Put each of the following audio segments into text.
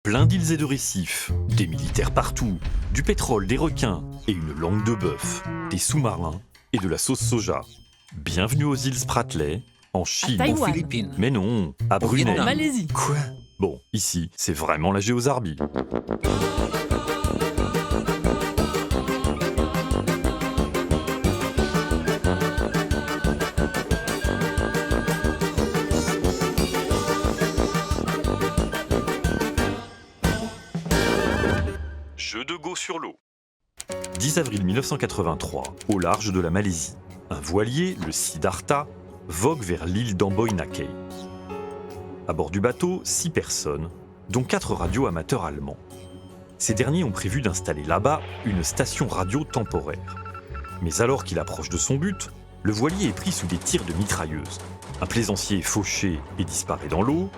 Plein d'îles et de récifs, des militaires partout, du pétrole, des requins et une langue de bœuf, des sous-marins et de la sauce soja. Bienvenue aux îles Spratly, en Chine. Taïwan. Aux Philippines. Mais non, à Au Brunei. Vietnam. Malaisie. Quoi? Bon, ici, c'est vraiment la géozarbie. Jeu de go sur l'eau. 10 avril 1983, au large de la Malaisie, un voilier, le Siddhartha, vogue vers l'île d'Amboy Nakei. À bord du bateau, 6 personnes, dont 4 radioamateurs allemands. Ces derniers ont prévu d'installer là-bas une station radio temporaire. Mais alors qu'il approche de son but, le voilier est pris sous des tirs de mitrailleuses. Un plaisancier est fauché et disparaît dans l'eau.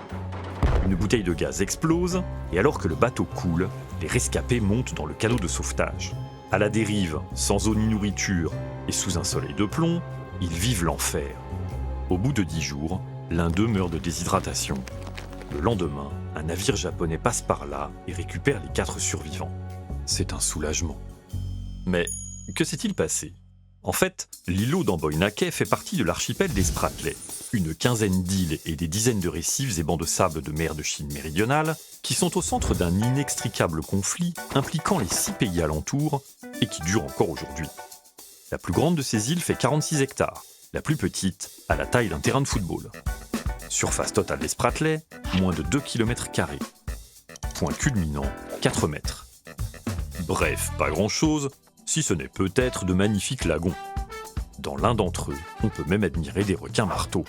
Une bouteille de gaz explose, et alors que le bateau coule, les rescapés montent dans le canot de sauvetage. À la dérive, sans eau ni nourriture, et sous un soleil de plomb, ils vivent l'enfer. Au bout de 10 jours, l'un d'eux meurt de déshydratation. Le lendemain, un navire japonais passe par là et récupère les 4 survivants. C'est un soulagement. Mais que s'est-il passé ? En fait, l'îlot d'Amboy Nakei fait partie de l'archipel des Spratly, une quinzaine d'îles et des dizaines de récifs et bancs de sable de mer de Chine méridionale qui sont au centre d'un inextricable conflit impliquant les 6 pays alentours et qui dure encore aujourd'hui. La plus grande de ces îles fait 46 hectares, la plus petite a la taille d'un terrain de football. Surface totale des Spratly, moins de 2 km². Point culminant, 4 mètres. Bref, pas grand-chose, si ce n'est peut-être de magnifiques lagons. Dans l'un d'entre eux, on peut même admirer des requins marteaux.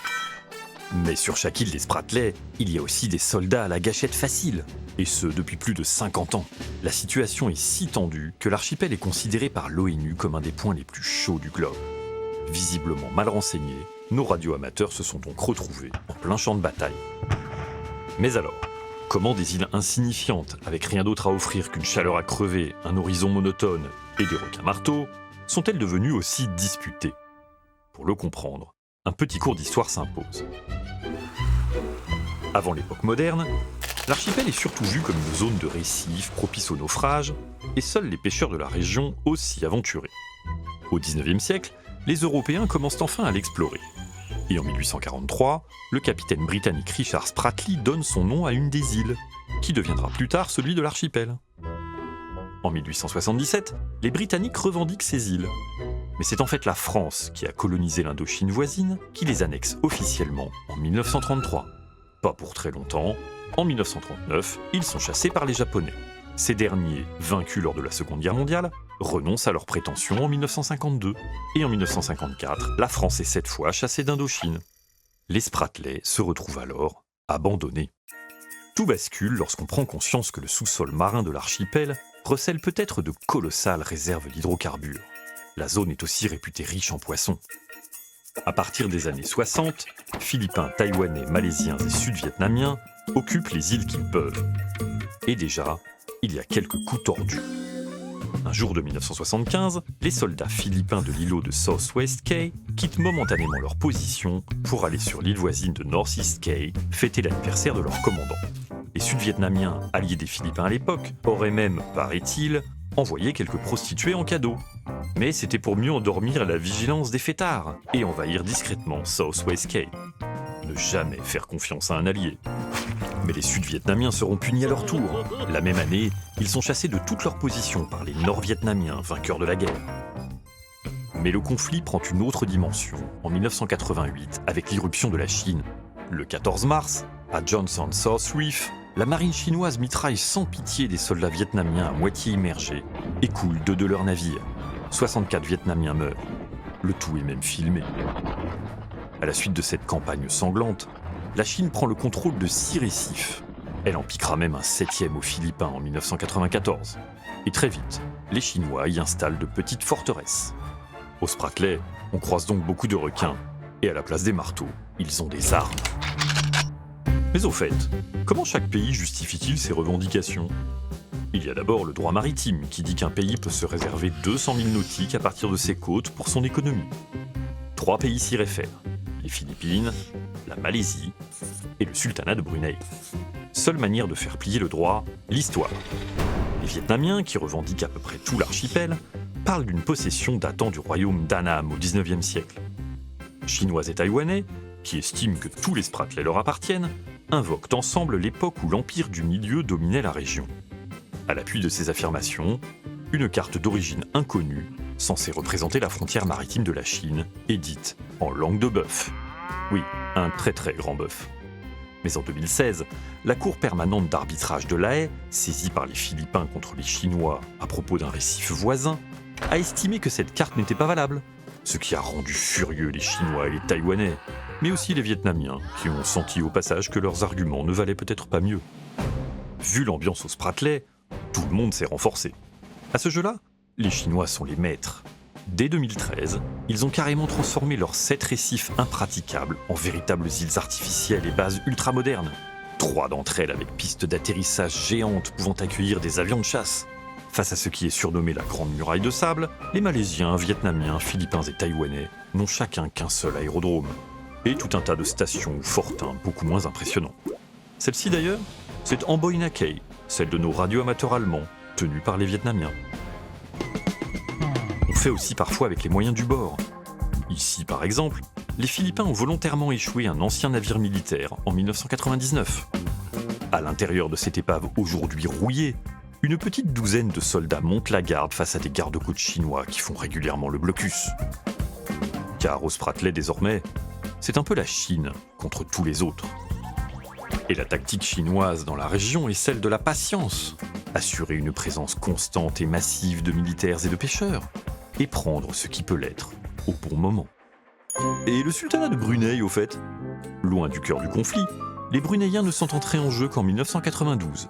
Mais sur chaque île des Spratly, il y a aussi des soldats à la gâchette facile, et ce depuis plus de 50 ans. La situation est si tendue que l'archipel est considéré par l'ONU comme un des points les plus chauds du globe. Visiblement mal renseignés, nos radioamateurs se sont donc retrouvés en plein champ de bataille. Mais alors, comment des îles insignifiantes, avec rien d'autre à offrir qu'une chaleur à crever, un horizon monotone et des requins marteaux, sont-elles devenues aussi disputées ? Pour le comprendre, un petit cours d'histoire s'impose. Avant l'époque moderne, l'archipel est surtout vu comme une zone de récifs propice au naufrage, et seuls les pêcheurs de la région osent s'y aventurer. Au XIXe siècle, les Européens commencent enfin à l'explorer. Et en 1843, le capitaine britannique Richard Spratley donne son nom à une des îles, qui deviendra plus tard celui de l'archipel. En 1877, les Britanniques revendiquent ces îles. Mais c'est en fait la France qui a colonisé l'Indochine voisine qui les annexe officiellement en 1933. Pas pour très longtemps, en 1939, ils sont chassés par les Japonais. Ces derniers, vaincus lors de la Seconde Guerre mondiale, renoncent à leurs prétentions en 1952. Et en 1954, la France est cette fois chassée d'Indochine. Les Spratly se retrouvent alors abandonnés. Tout bascule lorsqu'on prend conscience que le sous-sol marin de l'archipel recèle peut-être de colossales réserves d'hydrocarbures. La zone est aussi réputée riche en poissons. À partir des années 60, Philippins, Taïwanais, Malaisiens et Sud-Vietnamiens occupent les îles qu'ils peuvent. Et déjà, il y a quelques coups tordus. Un jour de 1975, les soldats philippins de l'îlot de Southwest Cay quittent momentanément leur position pour aller sur l'île voisine de Northeast Cay fêter l'anniversaire de leur commandant. Les Sud-Vietnamiens, alliés des Philippins à l'époque, auraient même, paraît-il, envoyé quelques prostituées en cadeau. Mais c'était pour mieux endormir la vigilance des fêtards et envahir discrètement Southwest Cay. Ne jamais faire confiance à un allié. Mais les Sud-Vietnamiens seront punis à leur tour. La même année, ils sont chassés de toutes leurs positions par les Nord-Vietnamiens, vainqueurs de la guerre. Mais le conflit prend une autre dimension en 1988 avec l'irruption de la Chine. Le 14 mars, à Johnson South Reef, la marine chinoise mitraille sans pitié des soldats vietnamiens à moitié immergés et coule 2 de leurs navires. 64 Vietnamiens meurent. Le tout est même filmé. À la suite de cette campagne sanglante, la Chine prend le contrôle de 6 récifs. Elle en piquera même un 7e aux Philippins en 1994. Et très vite, les Chinois y installent de petites forteresses. Aux Spratly, on croise donc beaucoup de requins. Et à la place des marteaux, ils ont des armes. Mais au fait, comment chaque pays justifie-t-il ses revendications ? Il y a d'abord le droit maritime qui dit qu'un pays peut se réserver 200 000 nautiques à partir de ses côtes pour son économie. 3 pays s'y réfèrent, les Philippines, la Malaisie et le sultanat de Brunei. seule manière de faire plier le droit, l'histoire. Les Vietnamiens, qui revendiquent à peu près tout l'archipel, parlent d'une possession datant du royaume d'Annam au XIXe siècle. Chinois et Taïwanais, qui estiment que tous les Spratlais leur appartiennent, invoquent ensemble l'époque où l'Empire du Milieu dominait la région. À l'appui de ces affirmations, une carte d'origine inconnue, censée représenter la frontière maritime de la Chine, est dite en langue de bœuf. Oui, un très très grand bœuf. Mais en 2016, la Cour permanente d'arbitrage de La Haye, saisie par les Philippins contre les Chinois à propos d'un récif voisin, a estimé que cette carte n'était pas valable, ce qui a rendu furieux les Chinois et les Taïwanais, mais aussi les Vietnamiens, qui ont senti au passage que leurs arguments ne valaient peut-être pas mieux. Vu l'ambiance au Spratlais, tout le monde s'est renforcé. À ce jeu-là, les Chinois sont les maîtres. Dès 2013, ils ont carrément transformé leurs 7 récifs impraticables en véritables îles artificielles et bases ultramodernes. 3 d'entre elles avec pistes d'atterrissage géantes pouvant accueillir des avions de chasse. Face à ce qui est surnommé la Grande Muraille de Sable, les Malaisiens, Vietnamiens, Philippins et Taïwanais n'ont chacun qu'un seul aérodrome. Et tout un tas de stations ou fortins beaucoup moins impressionnants. Celle-ci d'ailleurs, c'est Amboina Cay, celle de nos radioamateurs allemands, tenus par les Vietnamiens. On fait aussi parfois avec les moyens du bord. Ici par exemple, les Philippins ont volontairement échoué un ancien navire militaire en 1999. À l'intérieur de cette épave aujourd'hui rouillée, une petite douzaine de soldats montent la garde face à des gardes-côtes chinois qui font régulièrement le blocus. Car au Spratlais désormais, c'est un peu la Chine contre tous les autres. Et la tactique chinoise dans la région est celle de la patience. Assurer une présence constante et massive de militaires et de pêcheurs, et prendre ce qui peut l'être au bon moment. Et le sultanat de Brunei, au fait? Loin du cœur du conflit, les Bruneiens ne sont entrés en jeu qu'en 1992,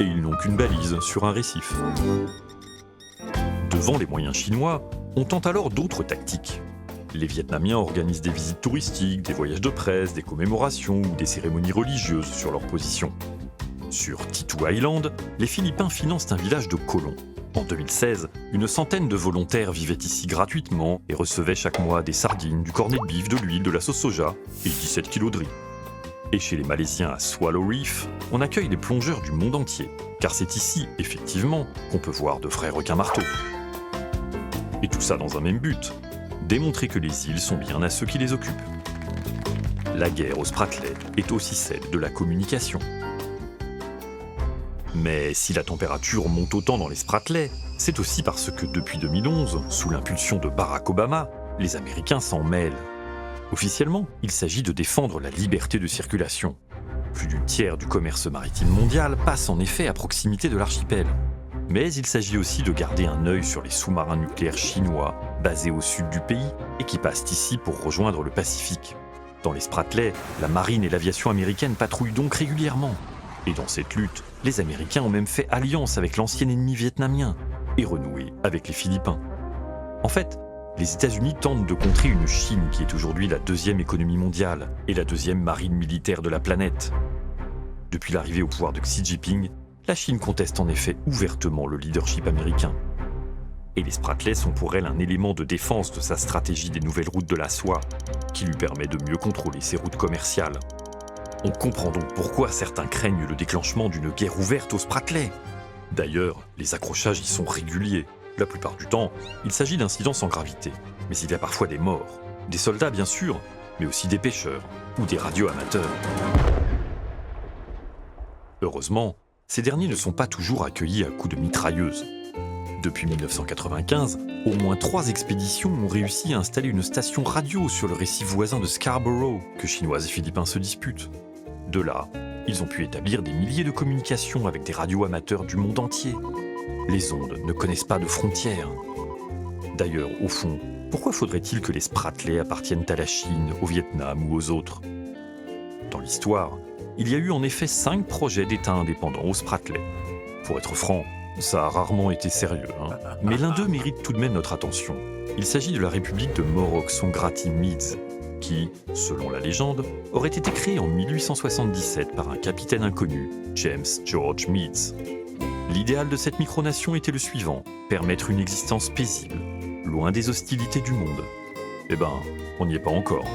et ils n'ont qu'une balise sur un récif. Devant les moyens chinois, on tente alors d'autres tactiques. Les Vietnamiens organisent des visites touristiques, des voyages de presse, des commémorations ou des cérémonies religieuses sur leur position. Sur Titu Island, les Philippins financent un village de colons. En 2016, une centaine de volontaires vivaient ici gratuitement et recevaient chaque mois des sardines, du cornet de bif, de l'huile, de la sauce soja et 17 kilos de riz. Et chez les Malaisiens à Swallow Reef, on accueille les plongeurs du monde entier, car c'est ici, effectivement, qu'on peut voir de vrais requins-marteaux. Et tout ça dans un même but, démontrer que les îles sont bien à ceux qui les occupent. La guerre au Spratlais est aussi celle de la communication. Mais si la température monte autant dans les Spratlais, c'est aussi parce que depuis 2011, sous l'impulsion de Barack Obama, les Américains s'en mêlent. Officiellement, il s'agit de défendre la liberté de circulation. Plus du tiers du commerce maritime mondial passe en effet à proximité de l'archipel. Mais il s'agit aussi de garder un œil sur les sous-marins nucléaires chinois, basés au sud du pays, et qui passent ici pour rejoindre le Pacifique. Dans les Spratlais, la marine et l'aviation américaine patrouillent donc régulièrement. Et dans cette lutte, les Américains ont même fait alliance avec l'ancien ennemi vietnamien, et renoué avec les Philippins. En fait, les États-Unis tentent de contrer une Chine qui est aujourd'hui la 2e économie mondiale et la 2e marine militaire de la planète. Depuis l'arrivée au pouvoir de Xi Jinping, la Chine conteste en effet ouvertement le leadership américain. Et les Spratlais sont pour elle un élément de défense de sa stratégie des nouvelles routes de la soie, qui lui permet de mieux contrôler ses routes commerciales. On comprend donc pourquoi certains craignent le déclenchement d'une guerre ouverte aux Spratlais. D'ailleurs, les accrochages y sont réguliers. La plupart du temps, il s'agit d'incidents sans gravité, mais il y a parfois des morts. Des soldats bien sûr, mais aussi des pêcheurs ou des radioamateurs. Heureusement, ces derniers ne sont pas toujours accueillis à coups de mitrailleuses. Depuis 1995, au moins 3 expéditions ont réussi à installer une station radio sur le récif voisin de Scarborough, que Chinois et Philippins se disputent. De là, ils ont pu établir des milliers de communications avec des radioamateurs du monde entier. Les ondes ne connaissent pas de frontières. D'ailleurs, au fond, pourquoi faudrait-il que les Spratlais appartiennent à la Chine, au Vietnam ou aux autres? Dans l'histoire, il y a eu en effet 5 projets d'État indépendants aux Spratlais. Pour être franc, ça a rarement été sérieux, mais l'un d'eux mérite tout de même notre attention. Il s'agit de la République de Moroc-Songkhati-Meads, qui, selon la légende, aurait été créée en 1877 par un capitaine inconnu, James George Meads. L'idéal de cette micronation était le suivant, permettre une existence paisible, loin des hostilités du monde. Eh ben, on n'y est pas encore.